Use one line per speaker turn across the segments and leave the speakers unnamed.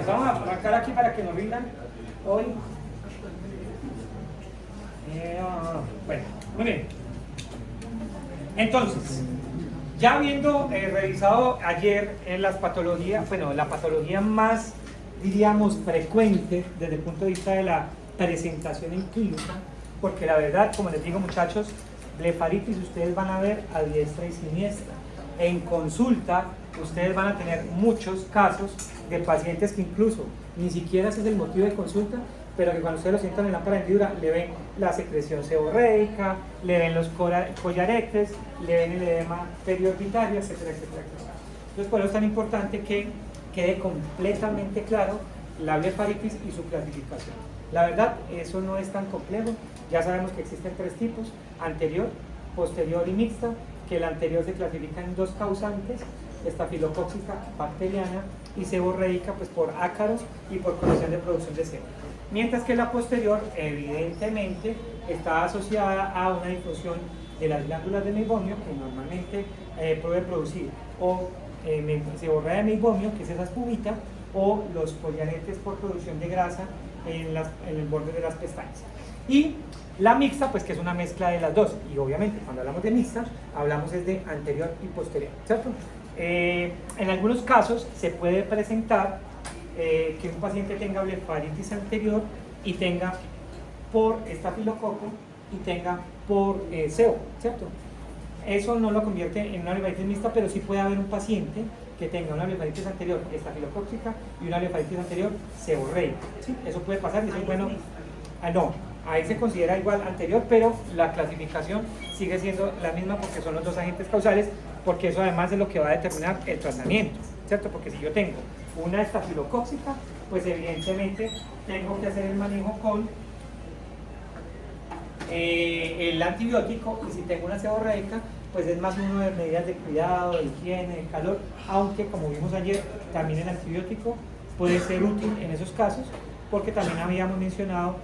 vamos a marcar aquí para que nos rindan hoy. Bueno, muy bien. Entonces, ya habiendo revisado ayer en las patologías, bueno, la patología más, diríamos, frecuente desde el punto de vista de la presentación en clínica, porque la verdad, como les digo muchachos, blefaritis ustedes van a ver a diestra y siniestra. En consulta, ustedes van a tener muchos casos de pacientes que incluso ni siquiera ese es el motivo de consulta, pero que cuando ustedes lo sientan en la hendidura le ven la secreción seborreica, le ven los collaretes, le ven el edema periorbitario, etcétera, etcétera, etcétera. Entonces, por eso es tan importante que quede completamente claro la blefaritis y su clasificación. La verdad, eso no es tan complejo. Ya sabemos que existen tres tipos: anterior, posterior y mixta, que la anterior se clasifica en dos causantes: estafilocócica bacteriana y seborreica, pues por ácaros y por condición de producción de sebo. Mientras que la posterior, evidentemente, está asociada a una difusión de las glándulas de meibomio, que normalmente puede producir o seborrea de meibomio, que es esa espumita, o los collaretes por producción de grasa en el borde de las pestañas. Y la mixta, pues que es una mezcla de las dos. Y obviamente, cuando hablamos de mixta, hablamos es de anterior y posterior, ¿cierto? En algunos casos se puede presentar que un paciente tenga blefaritis anterior y tenga por estafilococo y tenga por sebo, ¿cierto? Eso no lo convierte en una blefaritis mixta, pero sí puede haber un paciente que tenga una blefaritis anterior estafilocócica y una blefaritis anterior seborreica, ¿sí? Eso puede pasar y eso es bueno. No, ahí se considera igual anterior, pero la clasificación sigue siendo la misma porque son los dos agentes causales, porque eso además es lo que va a determinar el tratamiento, ¿cierto? Porque si yo tengo una estafilocócica, pues evidentemente tengo que hacer el manejo con el antibiótico, y si tengo una seborreica, pues es más uno de medidas de cuidado, de higiene, de calor, aunque como vimos ayer, también el antibiótico puede ser útil en esos casos, porque también habíamos mencionado,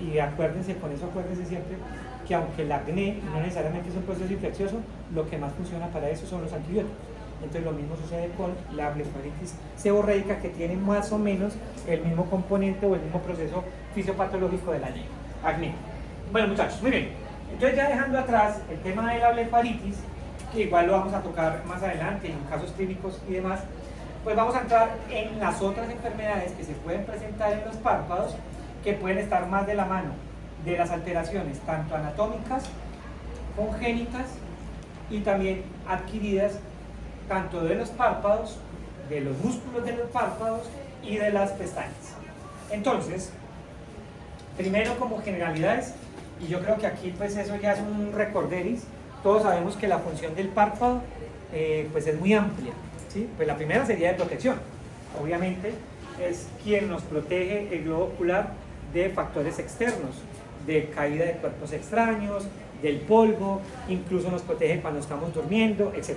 y acuérdense con eso, acuérdense siempre, que aunque el acné no necesariamente es un proceso infeccioso, lo que más funciona para eso son los antibióticos. Entonces lo mismo sucede con la blefaritis seborreica, que tiene más o menos el mismo componente o el mismo proceso fisiopatológico del acné. Bueno muchachos, muy bien. Entonces, ya dejando atrás el tema de la blefaritis, que igual lo vamos a tocar más adelante en casos clínicos y demás, pues vamos a entrar en las otras enfermedades que se pueden presentar en los párpados, que pueden estar más de la mano de las alteraciones tanto anatómicas, congénitas y también adquiridas, tanto de los párpados, de los músculos de los párpados y de las pestañas. Entonces, primero como generalidades, y yo creo que aquí pues eso ya es un recorderis, todos sabemos que la función del párpado pues es muy amplia, ¿sí? Pues la primera sería de protección, obviamente es quien nos protege el globo ocular de factores externos, de caída de cuerpos extraños, del polvo, incluso nos protege cuando estamos durmiendo, etc.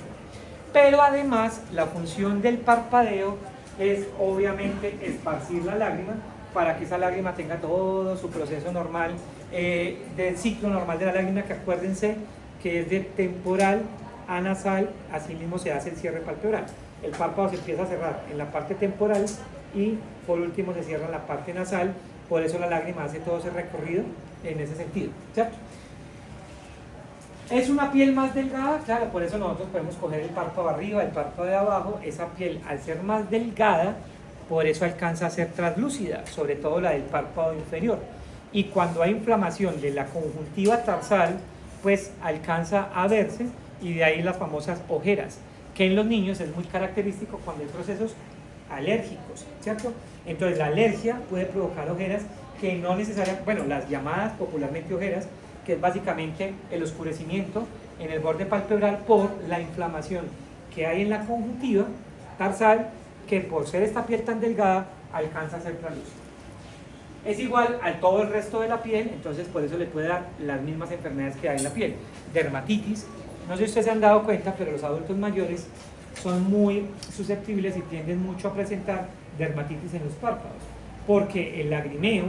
Pero además la función del parpadeo es obviamente esparcir la lágrima para que esa lágrima tenga todo su proceso normal, del ciclo normal de la lágrima, que acuérdense que es de temporal a nasal, así mismo se hace el cierre palpebral. El párpado se empieza a cerrar en la parte temporal y por último se cierra en la parte nasal, por eso la lágrima hace todo ese recorrido en ese sentido, ¿cierto? ¿Es una piel más delgada? Claro, por eso nosotros podemos coger el párpado arriba, el párpado de abajo. Esa piel, al ser más delgada, por eso alcanza a ser translúcida, sobre todo la del párpado inferior. Y cuando hay inflamación de la conjuntiva tarsal, pues alcanza a verse, y de ahí las famosas ojeras, que en los niños es muy característico cuando hay procesos alérgicos, ¿cierto? Entonces la alergia puede provocar ojeras que no necesariamente, bueno, las llamadas popularmente ojeras, que es básicamente el oscurecimiento en el borde palpebral por la inflamación que hay en la conjuntiva tarsal, que por ser esta piel tan delgada alcanza a ser translúcida. Es igual a todo el resto de la piel, entonces por eso le puede dar las mismas enfermedades que hay en la piel. Dermatitis, no sé si ustedes se han dado cuenta, pero los adultos mayores son muy susceptibles y tienden mucho a presentar dermatitis en los párpados, porque el lagrimeo,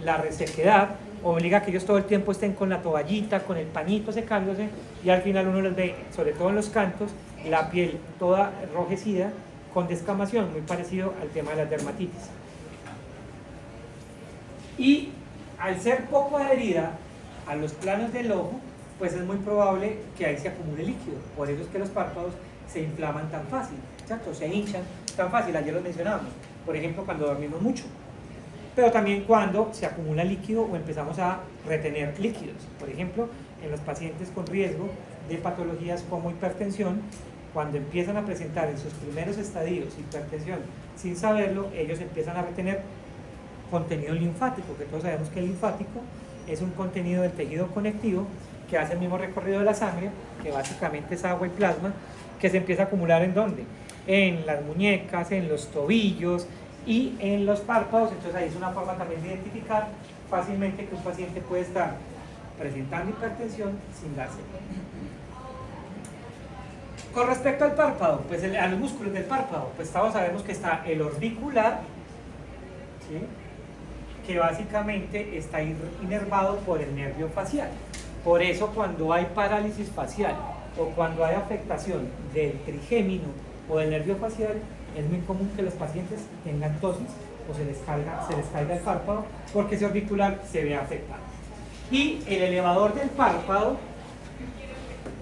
la resequedad, obliga a que ellos todo el tiempo estén con la toallita, con el pañito secándose, y al final uno los ve, sobre todo en los cantos, la piel toda enrojecida, con descamación, muy parecido al tema de las dermatitis. Y al ser poco adherida a los planos del ojo, pues es muy probable que ahí se acumule líquido. Por eso es que los párpados se inflaman tan fácil, ¿cierto? Se hinchan tan fácil, ayer lo mencionábamos, por ejemplo, cuando dormimos mucho. Pero también cuando se acumula líquido o empezamos a retener líquidos. Por ejemplo, en los pacientes con riesgo de patologías como hipertensión, cuando empiezan a presentar en sus primeros estadios hipertensión sin saberlo, ellos empiezan a retener contenido linfático, que todos sabemos que el linfático es un contenido del tejido conectivo que hace el mismo recorrido de la sangre, que básicamente es agua y plasma, que se empieza a acumular ¿en dónde? En las muñecas, en los tobillos y en los párpados. Entonces ahí es una forma también de identificar fácilmente que un paciente puede estar presentando hipertensión sin darse cuenta. Con respecto al párpado, pues a los músculos del párpado, pues todos sabemos que está el orbicular, ¿sí?, que básicamente está inervado por el nervio facial. Por eso cuando hay parálisis facial o cuando hay afectación del trigémino o del nervio facial, es muy común que los pacientes tengan tosis o se les caiga el párpado porque ese orbicular se ve afectado. Y el elevador del párpado,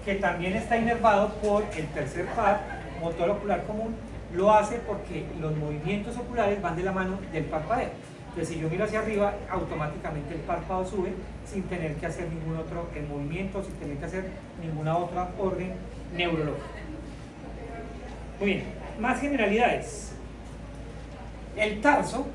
que también está inervado por el tercer par, motor ocular común, lo hace porque los movimientos oculares van de la mano del parpadeo. Entonces, si yo miro hacia arriba, automáticamente el párpado sube sin tener que hacer ningún otro movimiento, sin tener que hacer ninguna otra orden neurológica. Muy bien, más generalidades. El tarso,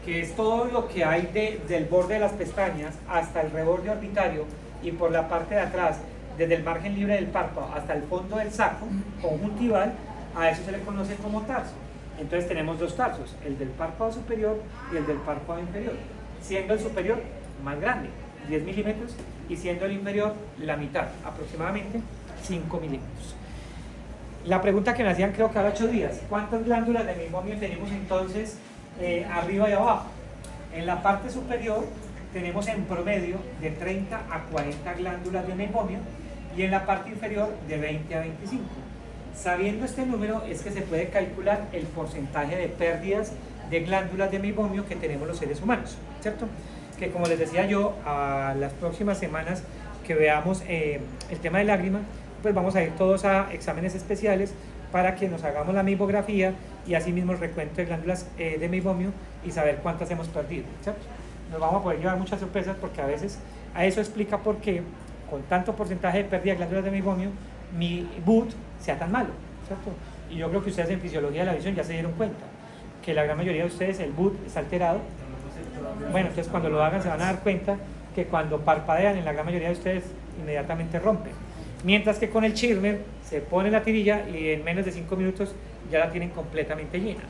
que es todo lo que hay del borde de las pestañas hasta el reborde orbitario y por la parte de atrás, desde el margen libre del párpado hasta el fondo del saco conjuntival, a eso se le conoce como tarso. Entonces tenemos dos tarsos, el del párpado superior y el del párpado inferior, siendo el superior más grande, 10 milímetros, y siendo el inferior la mitad, aproximadamente 5 milímetros. La pregunta que me hacían creo que hace 8 días, ¿cuántas glándulas de meibomio tenemos entonces arriba y abajo? En la parte superior tenemos en promedio de 30 a 40 glándulas de meibomio y en la parte inferior de 20 a 25. Sabiendo este número es que se puede calcular el porcentaje de pérdidas de glándulas de meibomio que tenemos los seres humanos, ¿cierto? Que como les decía yo, a las próximas semanas que veamos el tema de lágrima, pues vamos a ir todos a exámenes especiales para que nos hagamos la meibografía y asimismo el recuento de glándulas de meibomio y saber cuántas hemos perdido, ¿cierto? Nos vamos a poder llevar muchas sorpresas porque a veces a eso explica por qué con tanto porcentaje de pérdida de glándulas de meibomio mi BUT sea tan malo, ¿cierto? Y yo creo que ustedes en fisiología de la visión ya se dieron cuenta que la gran mayoría de ustedes el BUT está alterado. Bueno, entonces cuando lo hagan se van a dar cuenta que cuando parpadean en la gran mayoría de ustedes inmediatamente rompen. Mientras que con el Schirmer se pone la tirilla y en menos de 5 minutos ya la tienen completamente llena.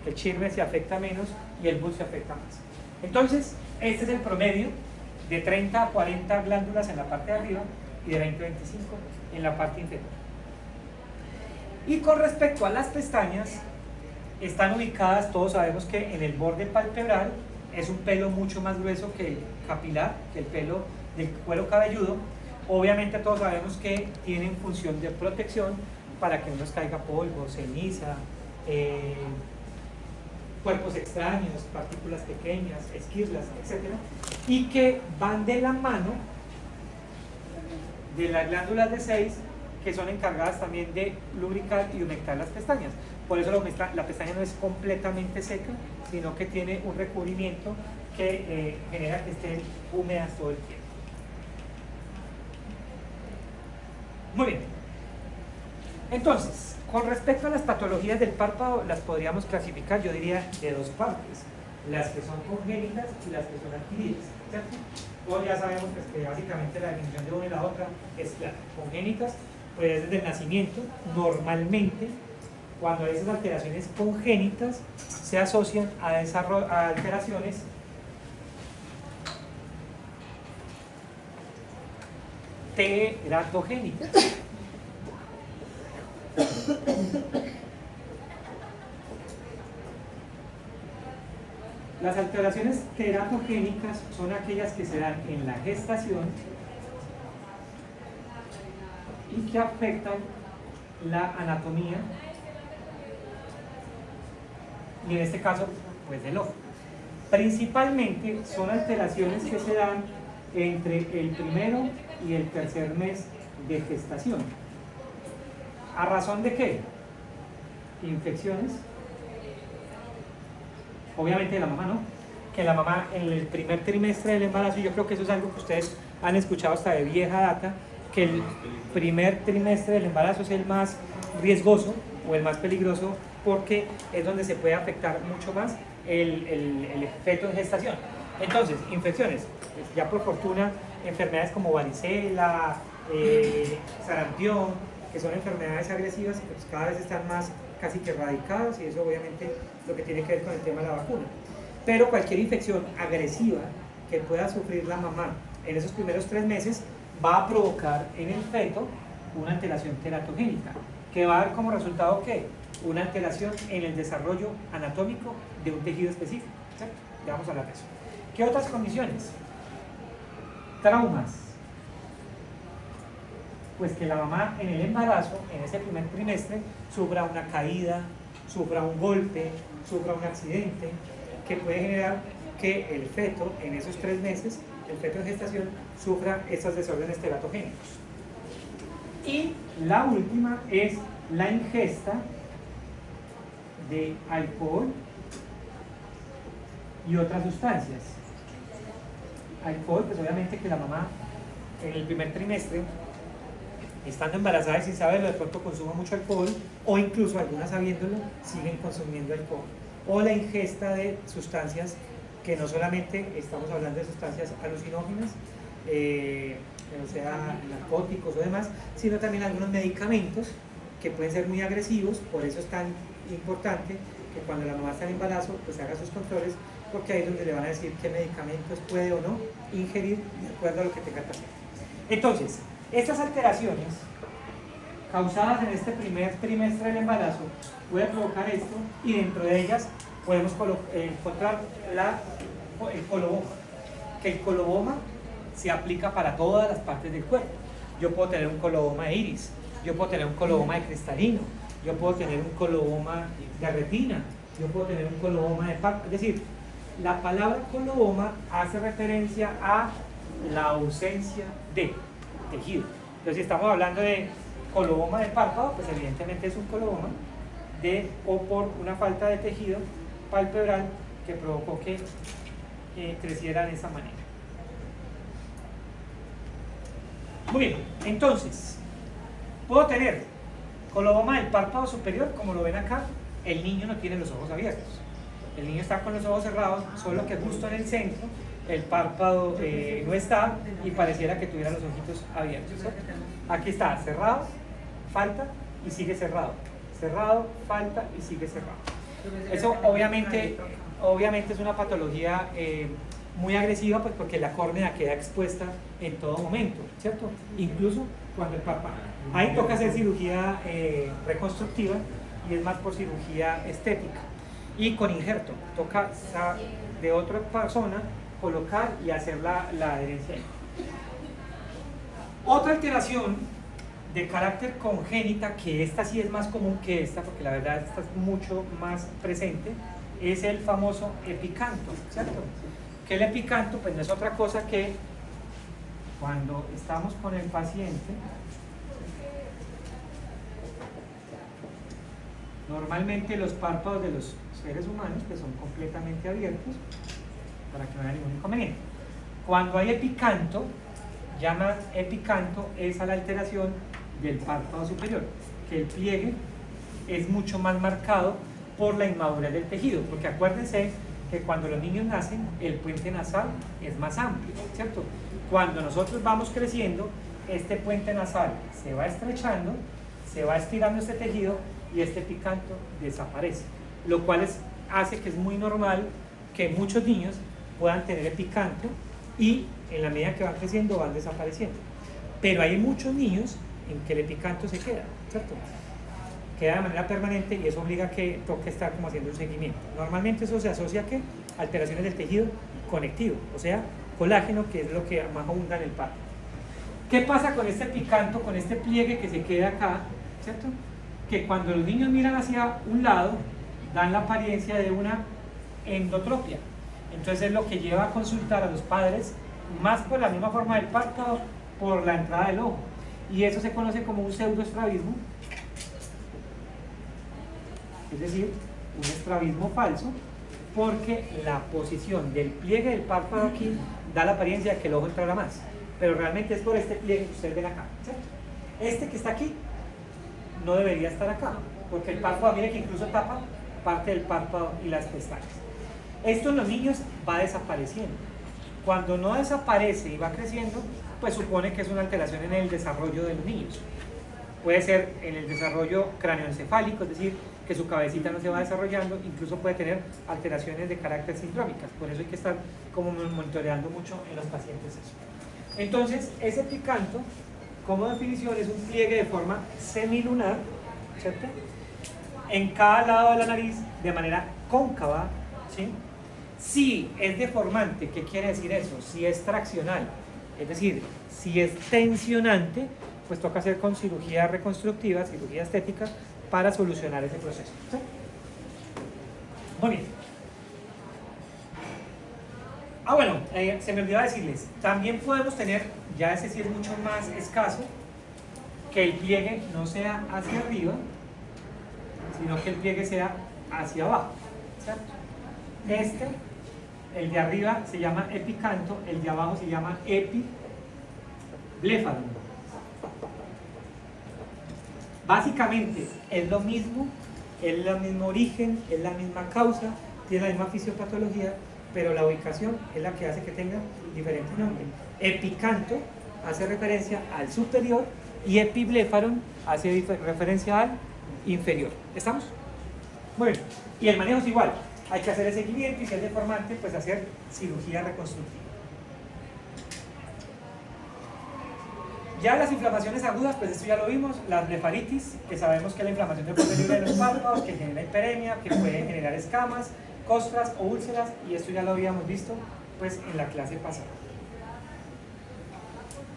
El Schirmer se afecta menos y el BUT se afecta más. Entonces, este es el promedio de 30 a 40 glándulas en la parte de arriba y de 20 a 25 en la parte inferior. Y con respecto a las pestañas, están ubicadas, todos sabemos que en el borde palpebral es un pelo mucho más grueso que el capilar, que el pelo del cuero cabelludo. Obviamente todos sabemos que tienen función de protección para que no nos caiga polvo, ceniza, cuerpos extraños, partículas pequeñas, esquirlas, etc. Y que van de la mano de las glándulas de Seyss, que son encargadas también de lubricar y humectar las pestañas. Por eso la pestaña no es completamente seca, sino que tiene un recubrimiento que genera que estén húmedas todo el tiempo. Muy bien. Entonces, con respecto a las patologías del párpado, las podríamos clasificar, yo diría, de dos partes. Las que son congénitas y las que son adquiridas, ¿cierto? Todos ya sabemos que básicamente la definición de una y la otra es clara. Congénitas, pues desde el nacimiento, normalmente, cuando hay esas alteraciones congénitas, se asocian a alteraciones teratogénicas. Las alteraciones teratogénicas son aquellas que se dan en la gestación y que afectan la anatomía y en este caso pues del ojo. Principalmente son alteraciones que se dan entre el primero y el tercer mes de gestación. ¿A razón de qué? Infecciones. Obviamente de la mamá, ¿no? Que la mamá en el primer trimestre del embarazo, yo creo que eso es algo que ustedes han escuchado hasta de vieja data, que el primer trimestre del embarazo es el más riesgoso o el más peligroso porque es donde se puede afectar mucho más el feto en gestación. Entonces, infecciones, pues ya por fortuna, enfermedades como varicela, sarampión, que son enfermedades agresivas, pues cada vez están más casi que erradicadas y eso obviamente lo que tiene que ver con el tema de la vacuna. Pero cualquier infección agresiva que pueda sufrir la mamá en esos primeros 3 meses va a provocar en el feto una alteración teratogénica, que va a dar como resultado ¿qué? Una alteración en el desarrollo anatómico de un tejido específico. ¿Cierto? Ya vamos a hablar de eso. ¿Qué otras condiciones? Traumas. Pues que la mamá en el embarazo, en ese primer trimestre, sufra una caída, sufra un golpe, sufra un accidente, que puede generar que el feto, en esos 3 meses, el feto en gestación, sufra esos desórdenes teratogénicos. Y la última es la ingesta de alcohol y otras sustancias. Alcohol, pues obviamente que la mamá en el primer trimestre, estando embarazada y sin saberlo, de pronto consuma mucho alcohol, o incluso algunas sabiéndolo, siguen consumiendo alcohol. O la ingesta de sustancias que no solamente estamos hablando de sustancias alucinógenas, o sea, narcóticos o demás, sino también algunos medicamentos que pueden ser muy agresivos. Por eso es tan importante que cuando la mamá está en embarazo, pues haga sus controles, porque ahí es donde le van a decir qué medicamentos puede o no ingerir de acuerdo a lo que tenga que hacer. Entonces, estas alteraciones causadas en este primer trimestre del embarazo pueden provocar esto, y dentro de ellas podemos encontrar el coloboma, que el coloboma se aplica para todas las partes del cuerpo. Yo puedo tener un coloboma de iris, yo puedo tener un coloboma de cristalino, yo puedo tener un coloboma de retina, yo puedo tener un coloboma de párpado. Es decir, la palabra coloboma hace referencia a la ausencia de tejido. Entonces, si estamos hablando de coloboma de párpado, pues evidentemente es un coloboma o por una falta de tejido palpebral que provocó que creciera de esa manera. Muy bien, entonces, puedo tener coloboma del párpado superior, como lo ven acá. El niño no tiene los ojos abiertos, el niño está con los ojos cerrados, solo que justo en el centro el párpado no está y pareciera que tuviera los ojitos abiertos, ¿cierto? Aquí está, cerrado, falta y sigue cerrado, cerrado, falta y sigue cerrado. Eso obviamente es una patología muy agresiva, pues porque la córnea queda expuesta en todo momento, ¿cierto? Incluso cuando el párpado. Ahí toca hacer cirugía reconstructiva y es más por cirugía estética. Y con injerto, toca de otra persona colocar y hacer la adherencia. Otra alteración de carácter congénita, que esta sí es más común que esta, porque la verdad esta es mucho más presente, es el famoso epicanto, ¿cierto? Que el epicanto pues no es otra cosa que cuando estamos con el paciente, normalmente los párpados de los seres humanos que son completamente abiertos para que no haya ningún inconveniente. Cuando hay epicanto, llama epicanto es a la alteración del párpado superior, que el pliegue es mucho más marcado por la inmadurez del tejido, porque acuérdense que cuando los niños nacen el puente nasal es más amplio, ¿cierto? Cuando nosotros vamos creciendo, este puente nasal se va estrechando, se va estirando este tejido y este epicanto desaparece, lo cual hace que es muy normal que muchos niños puedan tener epicanto y en la medida que van creciendo van desapareciendo. Pero hay muchos niños en que el epicanto se queda, ¿cierto? Queda de manera permanente y eso obliga a que toque estar como haciendo un seguimiento. Normalmente eso se asocia a ¿qué? Alteraciones del tejido conectivo, o sea, colágeno, que es lo que más abunda en el párpado. ¿Qué pasa con este epicanto, con este pliegue que se queda acá, ¿cierto? Que cuando los niños miran hacia un lado, dan la apariencia de una endotropia. Entonces es lo que lleva a consultar a los padres, más por la misma forma del párpado, por la entrada del ojo. Y eso se conoce como un pseudoestrabismo, es decir, un estrabismo falso, porque la posición del pliegue del párpado aquí da la apariencia de que el ojo entrará más, pero realmente es por este pliegue que ustedes ven acá, ¿cierto? Este que está aquí no debería estar acá, porque el párpado, mire que incluso tapa parte del párpado y las pestañas. Esto en los niños va desapareciendo. Cuando no desaparece y va creciendo, pues supone que es una alteración en el desarrollo de los niños. Puede ser en el desarrollo cráneoencefálico, es decir, que su cabecita no se va desarrollando, incluso puede tener alteraciones de carácter sindrómicas, por eso hay que estar como monitoreando mucho en los pacientes eso. Entonces, ese epicanto, como definición, es un pliegue de forma semilunar, ¿cierto? En cada lado de la nariz, de manera cóncava, ¿sí? Si es deformante, ¿qué quiere decir eso? Si es traccional, es decir, si es tensionante, pues toca hacer con cirugía reconstructiva, cirugía estética, para solucionar ese proceso, ¿sí? Muy bien. Bueno, se me olvidó decirles, también podemos tener, ya ese sí es mucho más escaso, que el pliegue no sea hacia arriba, sino que el pliegue sea hacia abajo, ¿cierto? El de arriba se llama epicanto, el de abajo se llama epibléfaro. Básicamente es lo mismo, es el mismo origen, es la misma causa, tiene la misma fisiopatología, pero la ubicación es la que hace que tenga diferente nombre. Epicanto hace referencia al superior y epibléfaron hace referencia al inferior. ¿Estamos? Muy bien. Y el manejo es igual. Hay que hacer el seguimiento y si es deformante, pues hacer cirugía reconstructiva. Ya las inflamaciones agudas, pues esto ya lo vimos, la blefaritis, que sabemos que es la inflamación del borde libre de los párpados, que genera hiperemia, que puede generar escamas, costras o úlceras, y esto ya lo habíamos visto pues en la clase pasada.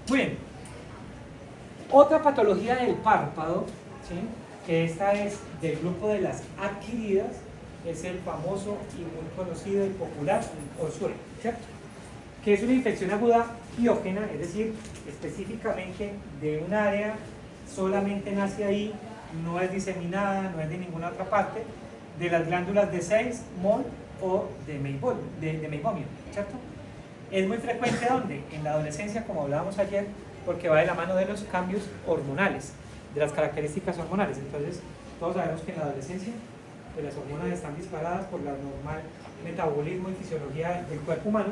Muy bien. Otra patología del párpado, ¿sí?, que esta es del grupo de las adquiridas, es el famoso y muy conocido y popular orzuelo, ¿cierto?, que es una infección aguda piógena, es decir, específicamente de un área, solamente nace ahí, no es diseminada, no es de ninguna otra parte, de las glándulas de Seyss, Moll o de Meibomian, ¿cierto? Es muy frecuente ¿dónde? En la adolescencia, como hablábamos ayer, porque va de la mano de los cambios hormonales, de las características hormonales. Entonces, todos sabemos que en la adolescencia pues las hormonas están disparadas por la normal metabolismo y fisiología del cuerpo humano,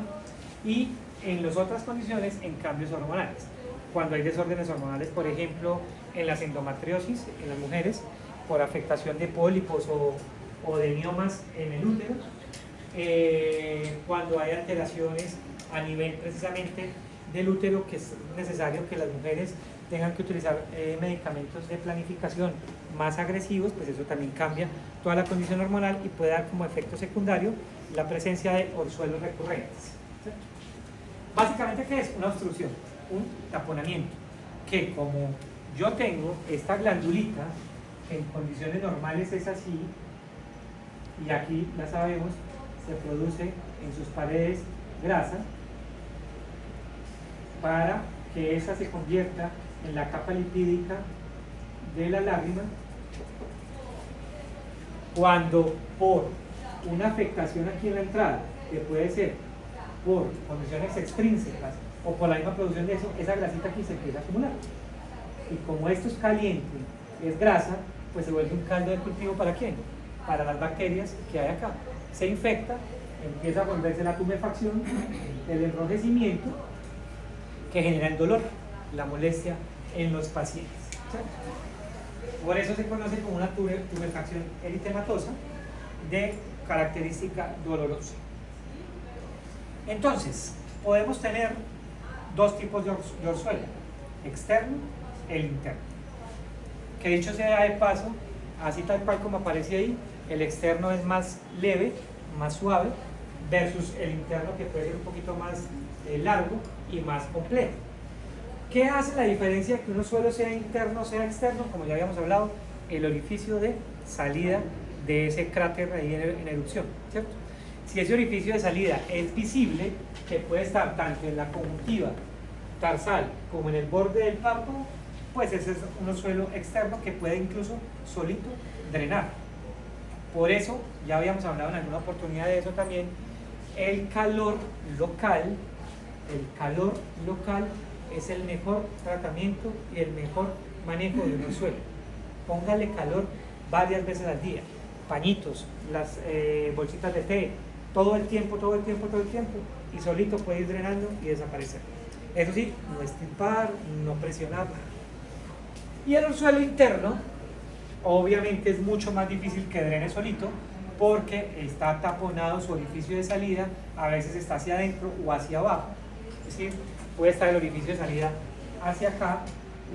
y en las otras condiciones en cambios hormonales. Cuando hay desórdenes hormonales, por ejemplo, en las endometriosis en las mujeres, por afectación de pólipos o de miomas en el útero, cuando hay alteraciones a nivel precisamente del útero, que es necesario que las mujeres tengan que utilizar medicamentos de planificación más agresivos, pues eso también cambia toda la condición hormonal y puede dar como efecto secundario la presencia de orzuelos recurrentes. ¿Cierto? Básicamente, ¿qué es? Una obstrucción, un taponamiento, que como yo tengo esta glandulita, que en condiciones normales es así, y aquí la sabemos, se produce en sus paredes grasa, para que esa se convierta en la capa lipídica de la lágrima, cuando por una afectación aquí en la entrada, que puede ser por condiciones extrínsecas o por la misma producción de eso, esa grasita aquí se empieza a acumular. Y como esto es caliente, es grasa, pues se vuelve un caldo de cultivo ¿para quién? Para las bacterias que hay acá. Se infecta, empieza a volverse la tumefacción, el enrojecimiento, que genera el dolor, la molestia en los pacientes. ¿Sí? Por eso se conoce como una tumefacción eritematosa de característica dolorosa. Entonces, podemos tener dos tipos de orzuelo, externo e interno. Que dicho sea de paso, así tal cual como aparece ahí, el externo es más leve, más suave, versus el interno, que puede ser un poquito más largo y más complejo. ¿Qué hace la diferencia de que un orzuelo sea interno o sea externo? Como ya habíamos hablado, el orificio de salida de ese cráter ahí en erupción, ¿cierto? Si ese orificio de salida es visible, que puede estar tanto en la conjuntiva tarsal como en el borde del párpado, pues ese es un suelo externo que puede incluso solito drenar. Por eso, ya habíamos hablado en alguna oportunidad de eso también, el calor local es el mejor tratamiento y el mejor manejo de un suelo. Póngale calor varias veces al día, pañitos, las bolsitas de té, todo el tiempo, y solito puede ir drenando y desaparecer. Eso sí, no estirpar, no presionar nada. Y en un suelo interno, obviamente es mucho más difícil que drene solito, porque está taponado su orificio de salida, a veces está hacia adentro o hacia abajo. Es decir, puede estar el orificio de salida hacia acá,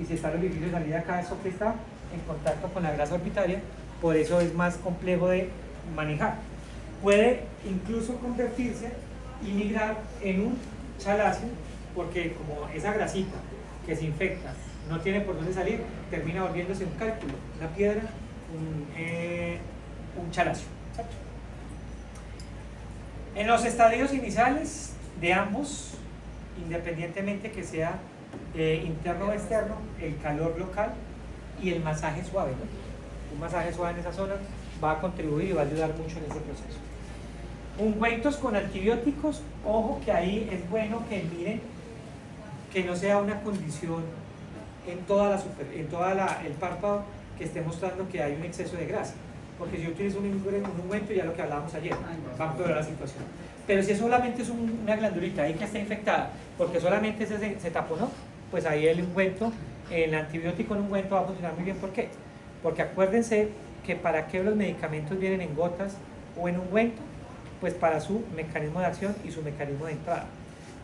y si está el orificio de salida acá, eso que está en contacto con la grasa orbitaria, por eso es más complejo de manejar. Puede incluso convertirse y migrar en un chalacio, porque como esa grasita que se infecta no tiene por dónde salir, termina volviéndose un cálculo, una piedra, un chalacio. ¿Cierto? En los estadios iniciales de ambos, independientemente que sea interno o externo, el calor local y el masaje suave, ¿no? Un masaje suave en esa zona va a contribuir y va a ayudar mucho en ese proceso. Ungüentos con antibióticos, ojo que ahí es bueno que miren que no sea una condición en toda el párpado que esté mostrando que hay un exceso de grasa, porque si yo utilizo un ungüento, ya lo que hablábamos ayer, va a empeorar la situación. Pero si solamente es una glandulita ahí que está infectada, porque solamente se taponó, pues ahí el ungüento, el antibiótico en ungüento va a funcionar muy bien. ¿Por qué? Porque acuérdense que para qué los medicamentos vienen en gotas o en ungüento, pues para su mecanismo de acción y su mecanismo de entrada.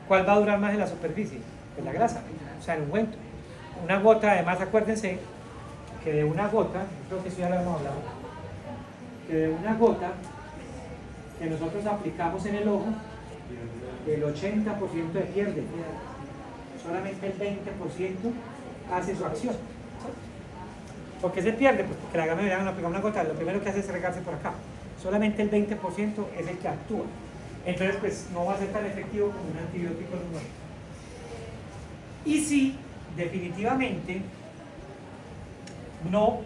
¿Cuál va a durar más en la superficie? Pues la grasa, o sea, el ungüento. Una gota, además, acuérdense que de una gota, creo que eso ya lo hemos hablado, que de una gota que nosotros aplicamos en el ojo, el 80% de pierde, solamente el 20% hace su acción. ¿Por qué se pierde? Pues porque la gama de verano aplica una gota, lo primero que hace es regarse por acá. Solamente el 20% es el que actúa. Entonces, pues no va a ser tan efectivo como un antibiótico en un momento. Y si definitivamente no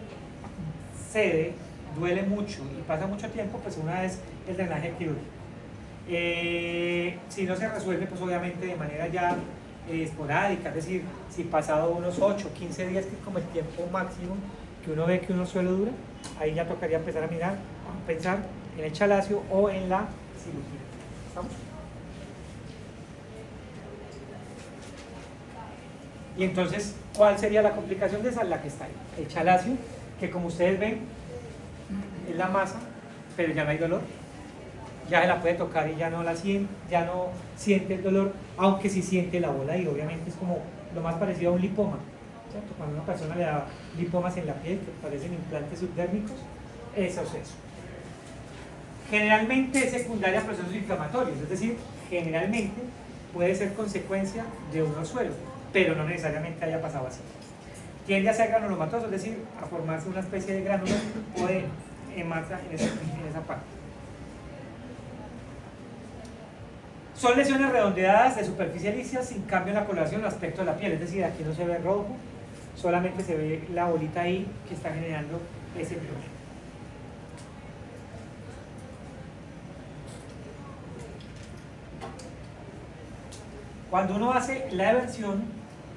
cede, duele mucho y pasa mucho tiempo, pues una vez el drenaje quirúrgico. Si no se resuelve, pues obviamente de manera ya esporádica, es decir, si pasado unos 8 o 15 días, que es como el tiempo máximo que uno ve que uno suelo dura, ahí ya tocaría empezar a mirar, a pensar en el chalacio o en la cirugía. ¿Estamos? Y entonces, ¿cuál sería la complicación de esa? La que está ahí, el chalacio, que como ustedes ven, es la masa, pero ya no hay dolor, ya se la puede tocar y ya no siente el dolor, aunque sí siente la bola, y obviamente es como lo más parecido a un lipoma, ¿cierto? Cuando una persona le da lipomas en la piel, que parecen implantes subdérmicos, eso es eso. Generalmente es secundaria a procesos inflamatorios, es decir, generalmente puede ser consecuencia de un orzuelo, pero no necesariamente haya pasado así. Tiende a ser granulomatoso, es decir, a formarse una especie de gránulos o de masa en esa parte. Son lesiones redondeadas de superficie lisa sin cambio en la coloración o aspecto de la piel, es decir, aquí no se ve rojo, solamente se ve la bolita ahí que está generando ese problema. Cuando uno hace la eversión,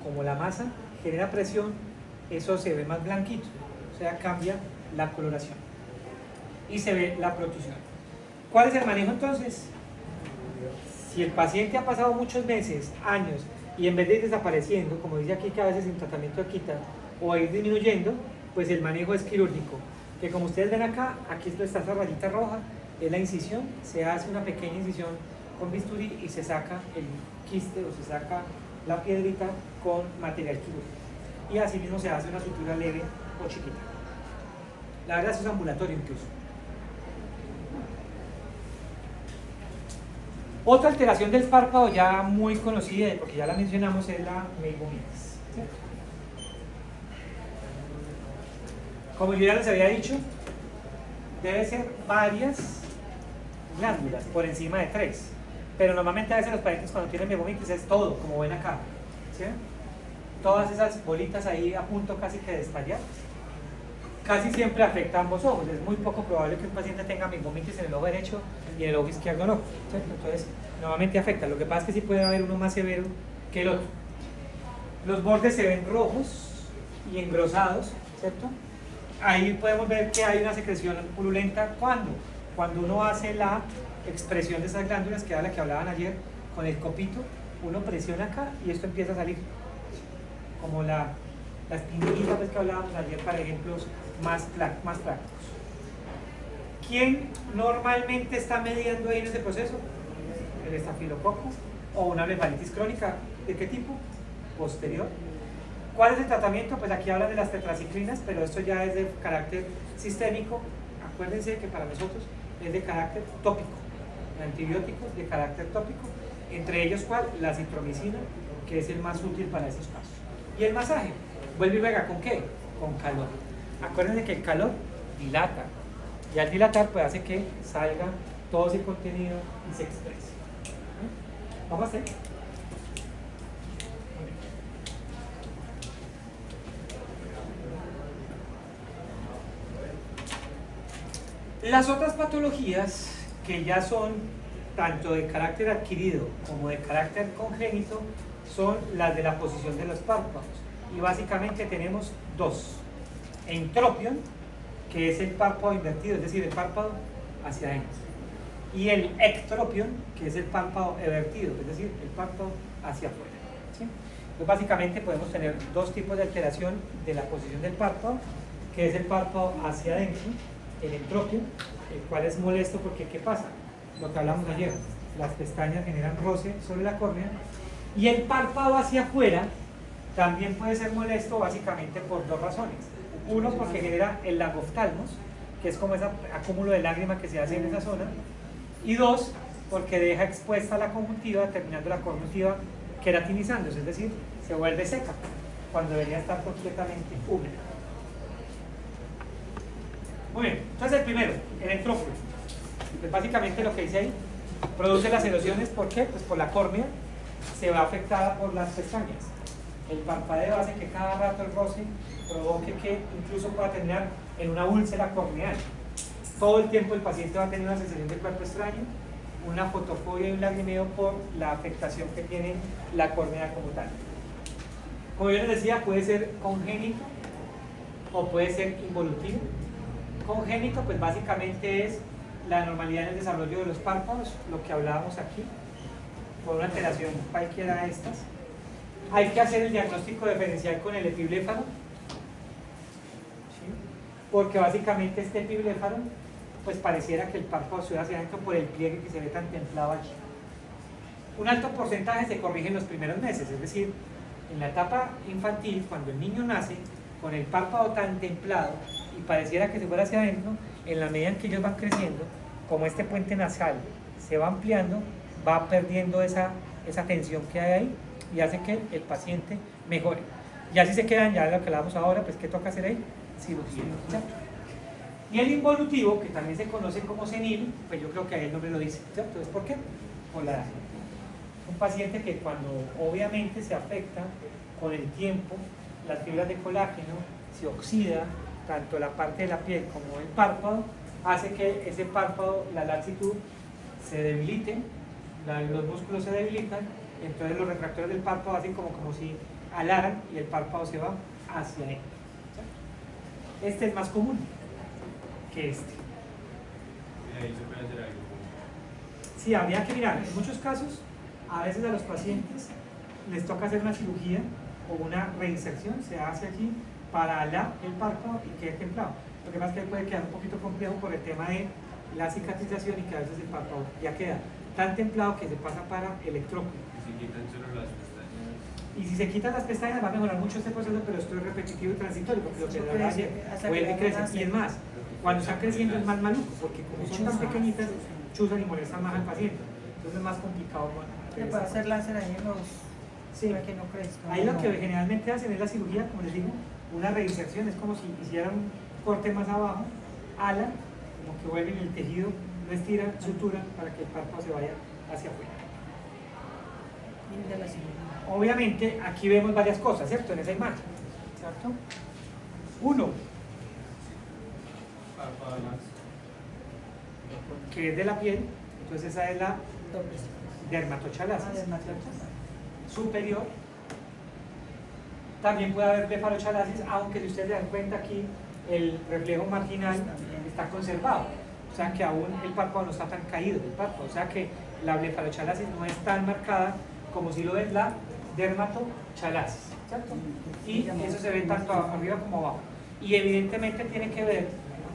como la masa genera presión, eso se ve más blanquito, o sea, cambia la coloración y se ve la protrusión. ¿Cuál es el manejo entonces? Si el paciente ha pasado muchos meses, años, y en vez de ir desapareciendo, como dice aquí que a veces sin tratamiento quita, o ir disminuyendo, pues el manejo es quirúrgico, que como ustedes ven acá, aquí está esa rayita roja, es la incisión, se hace una pequeña incisión con bisturí y se saca el quiste o se saca la piedrita con material quirúrgico. Y así mismo se hace una sutura leve o chiquita. La verdad eso es ambulatorio incluso. Otra alteración del párpado ya muy conocida, porque ya la mencionamos, es la meigomías. Como yo ya les había dicho, debe ser varias glándulas, por encima de 3. Pero normalmente a veces los pacientes cuando tienen meningitis es todo, como ven acá. ¿Sí? Todas esas bolitas ahí a punto casi que de estallar. Casi siempre afecta a ambos ojos. Es muy poco probable que un paciente tenga meningitis en el ojo derecho y en el ojo izquierdo no. ¿Cierto? Entonces, normalmente afecta. Lo que pasa es que sí puede haber uno más severo que el otro. Los bordes se ven rojos y engrosados, ¿cierto? Ahí podemos ver que hay una secreción purulenta. ¿Cuándo? Cuando uno hace la expresión de esas glándulas, que era la que hablaban ayer, con el copito, uno presiona acá y esto empieza a salir. Como la espinillita pues, que hablábamos ayer para ejemplos más prácticos. ¿Quién normalmente está mediando ahí en ese proceso? El estafilococo o una blefaritis crónica. ¿De qué tipo? Posterior. ¿Cuál es el tratamiento? Pues aquí hablan de las tetraciclinas, pero esto ya es de carácter sistémico. Acuérdense que para nosotros es de carácter tópico. Antibióticos de carácter tópico, entre ellos ¿cuál? La citromicina, que es el más útil para esos casos. Y el masaje, vuelve y juega ¿con qué? Con calor. Acuérdense que el calor dilata, y al dilatar pues hace que salga todo ese contenido y se exprese. Vamos a hacer. Las otras patologías que ya son tanto de carácter adquirido como de carácter congénito son las de la posición de los párpados. Y básicamente tenemos dos. Entropion, que es el párpado invertido, es decir, el párpado hacia adentro. Y el ectropion, que es el párpado evertido, es decir, el párpado hacia afuera. ¿Sí? Entonces básicamente podemos tener dos tipos de alteración de la posición del párpado, que es el párpado hacia adentro, el entropion, el cual es molesto porque ¿qué pasa? Lo que hablamos ayer, las pestañas generan roce sobre la córnea, y el párpado hacia afuera también puede ser molesto básicamente por dos razones. Uno, porque genera el lagoftalmos, que es como ese acúmulo de lágrimas que se hace en esa zona, y dos, porque deja expuesta la conjuntiva, terminando la conjuntiva queratinizándose, es decir, se vuelve seca, cuando debería estar completamente húmeda. Muy bien, entonces el primero, el entrópion. Pues básicamente lo que dice ahí, produce las erosiones, ¿por qué? Pues por la córnea, se va afectada por las pestañas. El parpadeo hace que cada rato el roce provoque que incluso pueda terminar en una úlcera corneal. Todo el tiempo el paciente va a tener una sensación de cuerpo extraño, una fotofobia y un lagrimeo por la afectación que tiene la córnea como tal. Como yo les decía, puede ser congénito o puede ser involutivo. Congénito, pues básicamente es la normalidad en el desarrollo de los párpados, lo que hablábamos aquí, por una alteración cualquiera de estas. Hay que hacer el diagnóstico diferencial con el epibléfaro, ¿sí? Porque básicamente este epibléfaro, pues pareciera que el párpado se ve hacia adentro por el pliegue que se ve tan templado aquí. Un alto porcentaje se corrige en los primeros meses, es decir, en la etapa infantil, cuando el niño nace, con el párpado tan templado y pareciera que se fuera hacia adentro, en la medida en que ellos van creciendo, como este puente nasal se va ampliando, va perdiendo esa tensión que hay ahí y hace que el paciente mejore. Y así se quedan, ya lo que hablamos ahora, pues ¿qué toca hacer ahí? Cirugía. ¿Cierto? Y el involutivo, que también se conoce como senil, pues yo creo que ahí el nombre lo dice, ¿cierto? ¿Entonces por qué? Por la edad. Un paciente que cuando obviamente se afecta con el tiempo, las fibras de colágeno se oxida, tanto la parte de la piel como el párpado, hace que ese párpado, la laxitud, se debilite, los músculos se debilitan, entonces los retractores del párpado hacen como si alaran y el párpado se va hacia adentro. Este es más común que este.
¿Y ahí se puede hacer algo?
Sí, habría que mirar. En muchos casos, a veces a los pacientes les toca hacer una cirugía o una reinserción, se hace aquí para alar el párpado y quede templado. Lo que pasa es que puede quedar un poquito complejo por el tema de la cicatrización y que a veces el párpado ya queda tan templado que se pasa para electrópico.
¿Y si quitan solo las pestañas?
Y si se quitan las pestañas va a mejorar mucho este proceso, pero esto es repetitivo y transitorio, porque lo que da ayer vuelve y crece. Y es más, cuando están creciendo es más maluco, porque como son tan pequeñitas, chuzan y molestan más al paciente. Entonces es más complicado.
Se puede hacer láser ahí en los...
Sí.
Para que no crezca.
Ahí lo que generalmente hacen es la cirugía, como les digo, una reinserción, es como si hicieran un corte más abajo, ala, como que vuelven el tejido no estiran, suturan para que el párpado se vaya hacia afuera.
Fin de la cirugía.
Obviamente aquí vemos varias cosas, ¿cierto? En esa imagen, ¿cierto? Uno, que es de la piel, entonces esa es la
Dobles.
dermatochalasis
Dermatochalasis.
superior. También puede haber blefarochalasis, aunque si ustedes se dan cuenta aquí, el reflejo marginal está conservado. O sea que aún el párpado no está tan caído del párpado. O sea que la blefarochalasis no es tan marcada como si lo es la dermatochalasis, ¿cierto? Y eso se ve tanto arriba como abajo. Y evidentemente tiene que ver,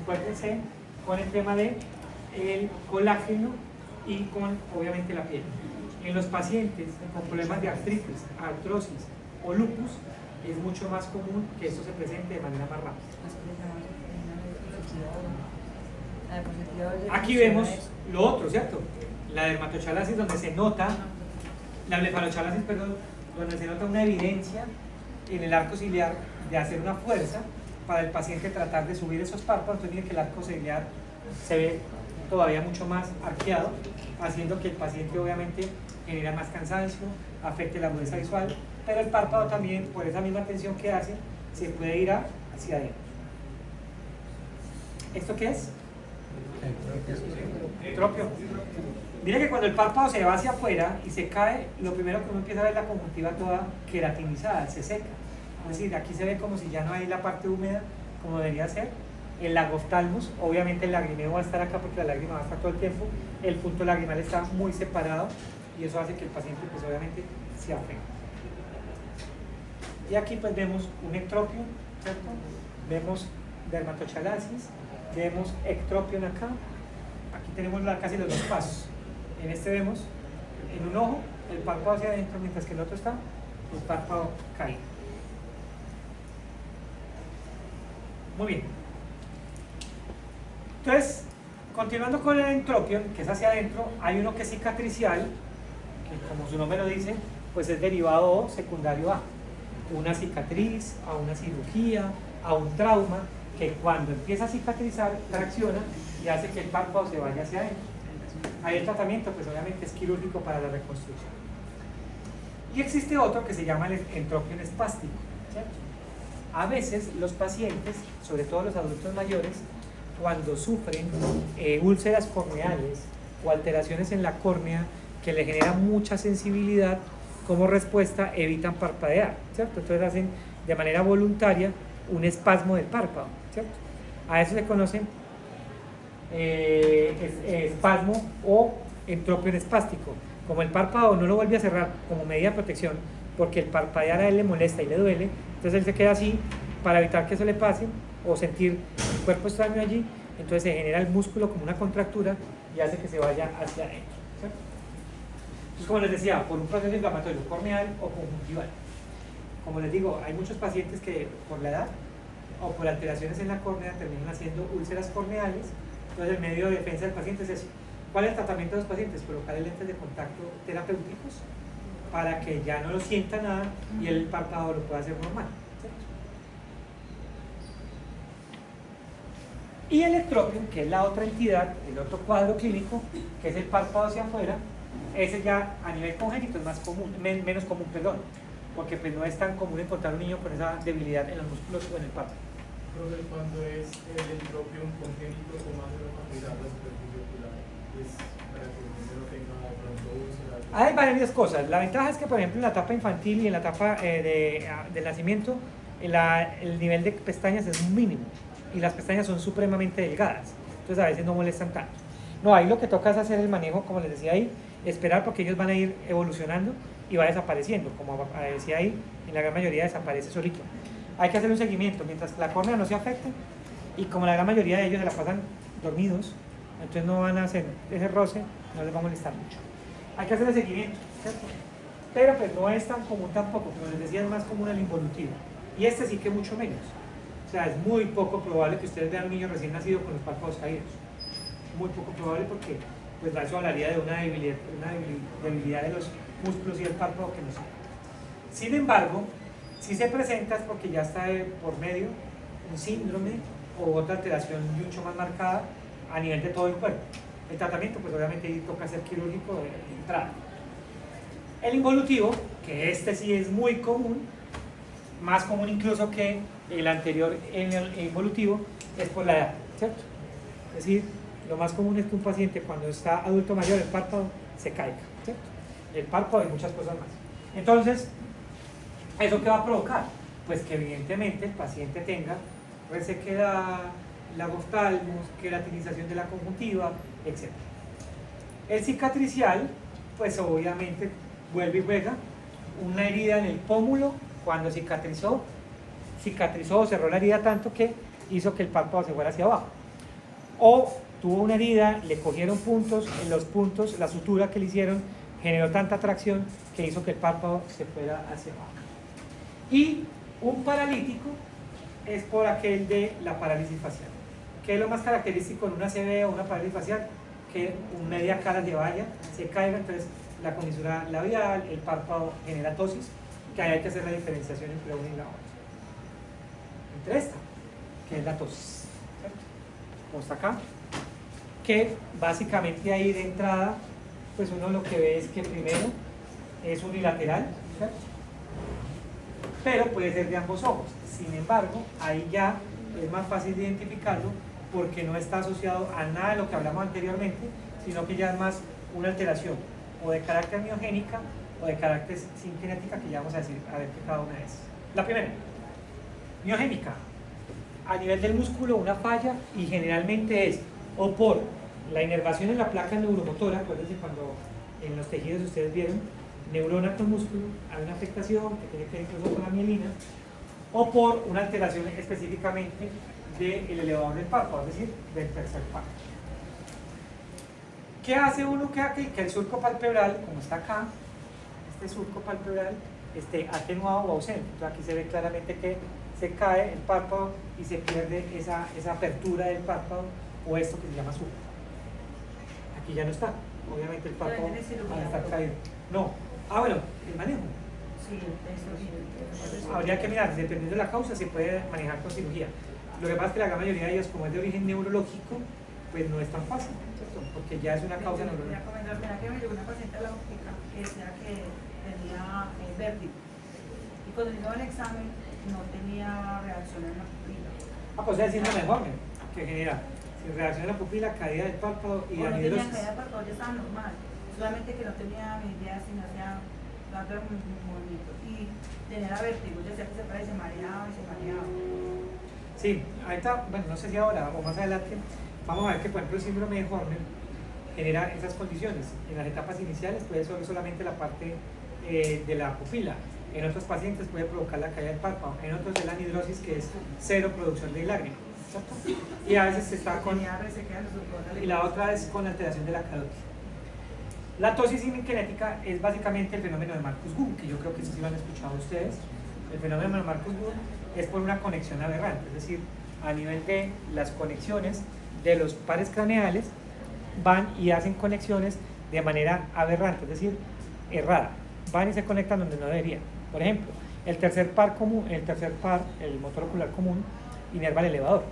acuérdense, con el tema de el colágeno y con, obviamente, la piel. En los pacientes con problemas de artritis, artrosis o lupus, es mucho más común que esto se presente de manera más rápida. Aquí vemos lo otro, ¿cierto? La dermatochalasis, donde se nota, la blefarochalasis, perdón, donde se nota una evidencia en el arco ciliar de hacer una fuerza para el paciente tratar de subir esos párpados. Entonces miren que el arco ciliar se ve todavía mucho más arqueado, haciendo que el paciente obviamente genera más cansancio, afecte la agudeza visual, pero el párpado también, por esa misma tensión que hace, se puede ir hacia adentro. ¿Esto qué es? Entropio. Mira que cuando el párpado se va hacia afuera y se cae, lo primero que uno empieza a ver es la conjuntiva toda queratinizada, se seca. Es decir, aquí se ve como si ya no hay la parte húmeda como debería ser. El lagoftalmos, obviamente el lagrimeo va a estar acá porque la lágrima va a estar todo el tiempo. El punto lagrimal está muy separado y eso hace que el paciente pues obviamente se afecte. Y aquí pues vemos un ectropio, ¿cierto? Vemos dermatochalasis, vemos ectropion acá. Aquí tenemos casi los dos pasos. En este vemos en un ojo el párpado hacia adentro, mientras que el otro está el párpado caído. Muy bien. Entonces, continuando con el entropion, que es hacia adentro, hay uno que es cicatricial, que como su nombre lo dice, pues es derivado o secundario a una cicatriz, a una cirugía, a un trauma, que cuando empieza a cicatrizar, tracciona y hace que el párpado se vaya hacia adentro. Ahí el tratamiento, pues obviamente es quirúrgico para la reconstrucción. Y existe otro que se llama el entropion espástico, ¿cierto? A veces los pacientes, sobre todo los adultos mayores, cuando sufren úlceras corneales o alteraciones en la córnea que le generan mucha sensibilidad, como respuesta evitan parpadear, ¿cierto? Entonces hacen de manera voluntaria un espasmo del párpado, ¿cierto? A eso se conoce espasmo o entropion espástico. Como el párpado no lo vuelve a cerrar como medida de protección, porque el parpadear a él le molesta y le duele, entonces él se queda así para evitar que eso le pase o sentir el cuerpo extraño allí, entonces se genera el músculo como una contractura y hace que se vaya hacia adentro, ¿cierto? Entonces, como les decía, por un proceso inflamatorio corneal o conjuntival. Como les digo, hay muchos pacientes que por la edad o por alteraciones en la córnea terminan haciendo úlceras corneales. Entonces el medio de defensa del paciente es eso. ¿Cuál es el tratamiento de los pacientes? Colocar lentes de contacto terapéuticos para que ya no lo sienta nada y el párpado lo pueda hacer normal, ¿cierto? Y el ectropion, que es la otra entidad, el otro cuadro clínico, que es el párpado hacia afuera, ese ya a nivel congénito es más común, menos común, perdón, porque pues no es tan común encontrar un niño con esa debilidad en los músculos o en el párpado.
Profe, cuando es el entropion congénito, ¿cómo hace la cantidad de superficie ocular? Pues para que no lo tenga de pronto úlceras.
Hay varias cosas. La ventaja es que, por ejemplo, en la etapa infantil y en la etapa del nacimiento, el nivel de pestañas es mínimo y las pestañas son supremamente delgadas. Entonces a veces no molestan tanto. No, ahí lo que toca es hacer el manejo, como les decía ahí, esperar porque ellos van a ir evolucionando y va desapareciendo. Como decía ahí, en la gran mayoría desaparece solito. Hay que hacer un seguimiento mientras la córnea no se afecte y como la gran mayoría de ellos se la pasan dormidos, entonces no van a hacer ese roce, no les va a molestar mucho. Hay que hacer el seguimiento, ¿cierto? Pero pues no es tan común tampoco, como les decía, es más común el involutivo. Y este sí que mucho menos. O sea, es muy poco probable que ustedes vean un niño recién nacido con los párpados caídos. Muy poco probable porque pues eso hablaría de una debilidad de los músculos y el párpado que no sé. Sin embargo, si se presenta es porque ya está por medio un síndrome o otra alteración mucho más marcada a nivel de todo el cuerpo. El tratamiento, pues obviamente toca ser quirúrgico de entrada. El involutivo, que este sí es muy común, más común incluso que el anterior en el involutivo, es por la edad, ¿cierto? Es decir, lo más común es que un paciente cuando está adulto mayor, el párpado se caiga, ¿cierto? El párpado y muchas cosas más. Entonces, ¿eso qué va a provocar? Pues que evidentemente el paciente tenga resequedad, lagoftalmos, queratinización de la conjuntiva, etc. El cicatricial, pues obviamente vuelve y juega. Una herida en el pómulo, cuando cicatrizó o cerró la herida tanto que hizo que el párpado se fuera hacia abajo. O tuvo una herida, le cogieron puntos, en los puntos, la sutura que le hicieron generó tanta tracción que hizo que el párpado se fuera hacia abajo. Y un paralítico es por aquel de la parálisis facial. ¿Qué es lo más característico en una CB o una parálisis facial? Que media cara de valla se caiga, entonces la comisura labial, el párpado genera tosis, que hay que hacer la diferenciación entre una y la otra. Entre esta, que es la tosis, ¿cierto? Como está acá, que básicamente ahí de entrada, pues uno lo que ve es que primero es unilateral, ¿cierto? Pero puede ser de ambos ojos. Sin embargo, ahí ya es más fácil de identificarlo porque no está asociado a nada de lo que hablamos anteriormente, sino que ya es más una alteración o de carácter miogénica o de carácter sinkinética, que ya vamos a decir a ver qué cada una es. La primera, miogénica, a nivel del músculo una falla, y generalmente es o por la inervación en la placa neuromotora. Acuérdense cuando en los tejidos ustedes vieron neurona con músculo, hay una afectación que tiene que ver incluso con la mielina, o por una alteración específicamente del elevador del párpado, es decir, del tercer párpado. ¿Qué hace uno que aquí? Que el surco palpebral, como está acá, este surco palpebral esté atenuado o ausente. Entonces aquí se ve claramente que se cae el párpado y se pierde esa apertura del párpado, o esto que se llama surco. Aquí ya no está, obviamente el párpado va a estar caído. No, bueno, el manejo.
Sí, eso sí.
Habría que mirar, dependiendo de la causa, se puede manejar con cirugía. Lo que pasa es que la gran mayoría de ellos, como es de origen neurológico, pues no es tan fácil, ¿cierto? Porque ya es una causa neurológica.
Mira que me llegó una paciente a la óptica que decía que tenía vértigo. Y cuando hizo el examen no tenía reacción en la pupila.
Pues es síndrome de Horner, que genera sin reacción en la pupila, caída del párpado y
No tenía
anidrosis.
caída del párpado, ya estaba normal. Solamente que no tenía ni idea si no hacía tanto movimiento. Y tenía vértigo, ya sea que se parece, se mareaba y se mareaba.
Sí, ahorita, bueno, no sé si ahora o más adelante, vamos a ver que por ejemplo el síndrome de Horner genera esas condiciones. En las etapas iniciales puede ser solamente la parte de la pupila. En otros pacientes puede provocar la caída del párpado. En otros de la anidrosis, que es cero producción de lágrimas, ¿cierto? Y a veces se está con... Y la otra es con alteración de la carótida. La tosis sinkinética es básicamente el fenómeno de Marcus-Gunn, que yo creo que sí lo han escuchado ustedes. El fenómeno de Marcus-Gunn es por una conexión aberrante, es decir, a nivel de las conexiones de los pares craneales van y hacen conexiones de manera aberrante, es decir, errada. Van y se conectan donde no deberían. Por ejemplo, el tercer par, el motor ocular común, inerva el elevador,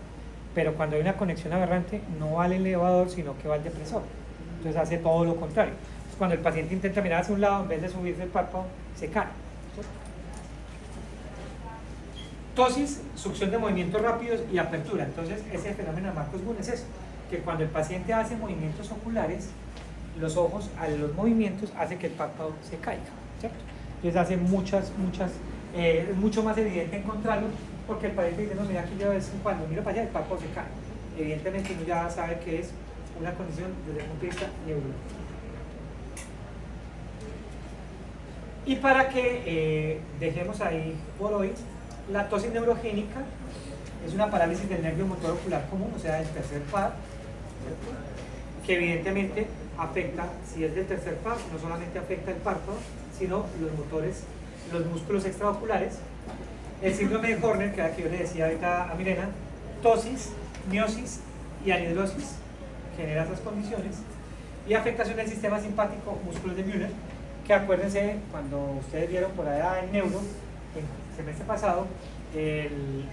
pero cuando hay una conexión aberrante no va al elevador, sino que va al depresor. Entonces hace todo lo contrario. Entonces, cuando el paciente intenta mirar hacia un lado, en vez de subirse el párpado, se cae. Tosis, succión de movimientos rápidos y apertura. Entonces, ese fenómeno de Marcus-Gunn es eso, que cuando el paciente hace movimientos oculares, los ojos, a los movimientos, hace que el párpado se caiga, ¿cierto? Entonces hace es mucho más evidente encontrarlo, porque el paciente dice, no, mira, aquí yo de vez en cuando miro para allá, el párpado se cae. Evidentemente uno ya sabe que es una condición desde el punto de vista neurológico. Y para que dejemos ahí por hoy, la tosis neurogénica es una parálisis del nervio motor ocular común, o sea, del tercer par, ¿cierto? Que evidentemente afecta, si es del tercer par, no solamente afecta el párpado, sino los motores, los músculos extraoculares. El síndrome de Horner, que era que yo le decía ahorita a Milena, tosis, miosis y anidrosis, genera esas condiciones, y afectación del sistema simpático, músculos de Müller, que acuérdense, cuando ustedes vieron por allá en neuro, el semestre pasado, el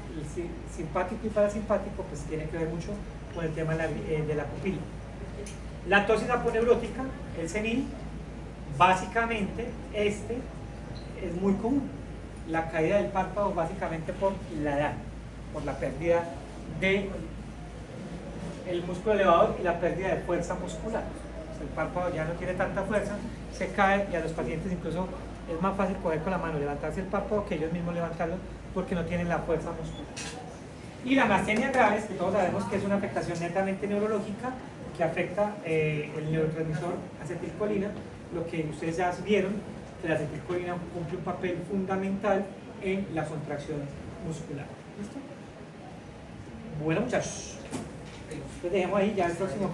simpático y parasimpático pues tiene que ver mucho con el tema de la pupila. La ptosis aponeurótica, el senil, básicamente es muy común. La caída del párpado básicamente por la edad, por la pérdida del músculo elevador y la pérdida de fuerza muscular. O sea, el párpado ya no tiene tanta fuerza, se cae y a los pacientes incluso es más fácil coger con la mano, levantarse el párpado que ellos mismos levantarlo porque no tienen la fuerza muscular. Y la miastenia gravis, que todos sabemos que es una afectación netamente neurológica que afecta el neurotransmisor acetilcolina, lo que ustedes ya vieron, que la acetilcolina cumple un papel fundamental en la contracción muscular. ¿Listo? Bueno, muchachos, pues dejemos ahí ya el próximo.